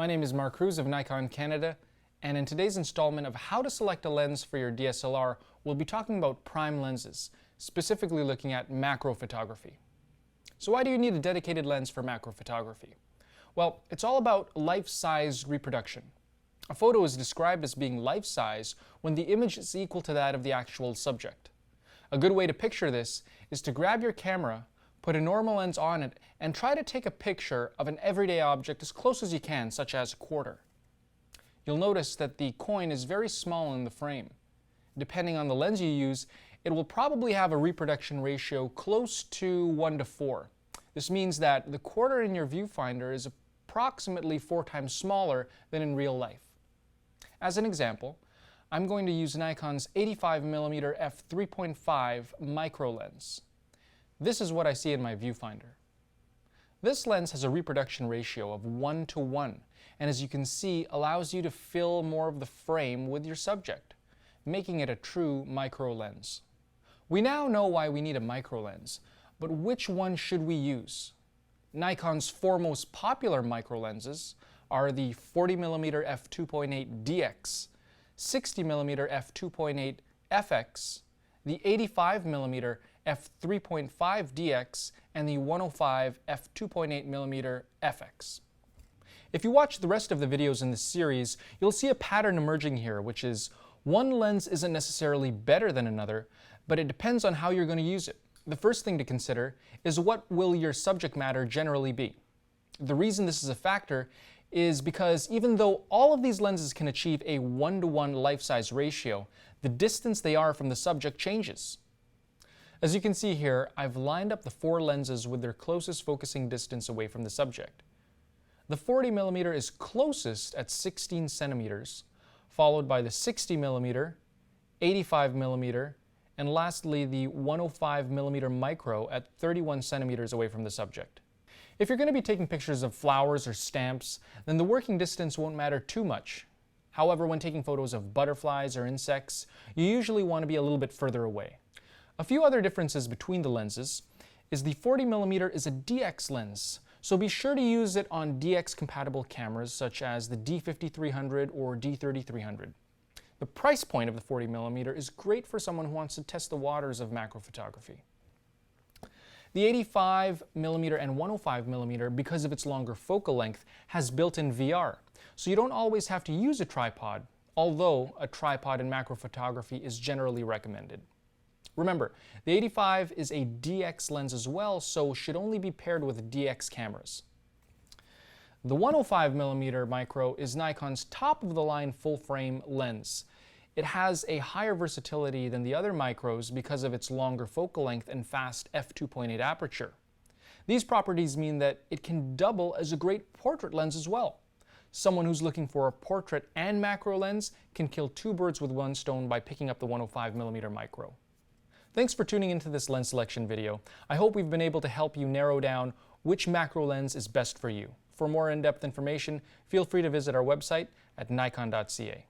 My name is Mark Cruz of Nikon Canada, and in today's installment of How to Select a Lens for Your DSLR, we'll be talking about prime lenses, specifically looking at macro photography. So why do you need a dedicated lens for macro photography? Well, it's all about life-size reproduction. A photo is described as being life-size when the image is equal to that of the actual subject. A good way to picture this is to grab your camera, put a normal lens on it, and try to take a picture of an everyday object as close as you can, such as a quarter. You'll notice that the coin is very small in the frame. Depending on the lens you use, it will probably have a reproduction ratio close to 1:4. This means that the quarter in your viewfinder is approximately 4 times smaller than in real life. As an example, I'm going to use Nikon's 85mm f3.5 micro lens. This is what I see in my viewfinder. This lens has a reproduction ratio of 1:1, and as you can see, allows you to fill more of the frame with your subject, making it a true micro lens. We now know why we need a micro lens, but which one should we use? Nikon's 4 most popular micro lenses are the 40mm f2.8 DX, 60mm f2.8 FX, the 85mm f3.5 DX, and the 105 f2.8mm FX. If you watch the rest of the videos in this series, you'll see a pattern emerging here, which is one lens isn't necessarily better than another, but it depends on how you're going to use it. The first thing to consider is what will your subject matter generally be. The reason this is a factor is because even though all of these lenses can achieve a 1:1 life-size ratio, the distance they are from the subject changes. As you can see here, I've lined up the 4 lenses with their closest focusing distance away from the subject. The 40mm is closest at 16 centimeters, followed by the 60mm, 85mm, and lastly the 105mm micro at 31 centimeters away from the subject. If you're going to be taking pictures of flowers or stamps, then the working distance won't matter too much. However, when taking photos of butterflies or insects, you usually want to be a little bit further away. A few other differences between the lenses is the 40mm is a DX lens, so be sure to use it on DX compatible cameras such as the D5300 or D3300. The price point of the 40mm is great for someone who wants to test the waters of macro photography. The 85mm and 105mm, because of its longer focal length, has built-in VR, so you don't always have to use a tripod, although a tripod in macro photography is generally recommended. Remember, the 85 is a DX lens as well, so should only be paired with DX cameras. The 105mm micro is Nikon's top-of-the-line full-frame lens. It has a higher versatility than the other micros because of its longer focal length and fast f2.8 aperture. These properties mean that it can double as a great portrait lens as well. Someone who's looking for a portrait and macro lens can kill 2 birds with 1 stone by picking up the 105mm micro. Thanks for tuning into this lens selection video. I hope we've been able to help you narrow down which macro lens is best for you. For more in-depth information, feel free to visit our website at nikon.ca.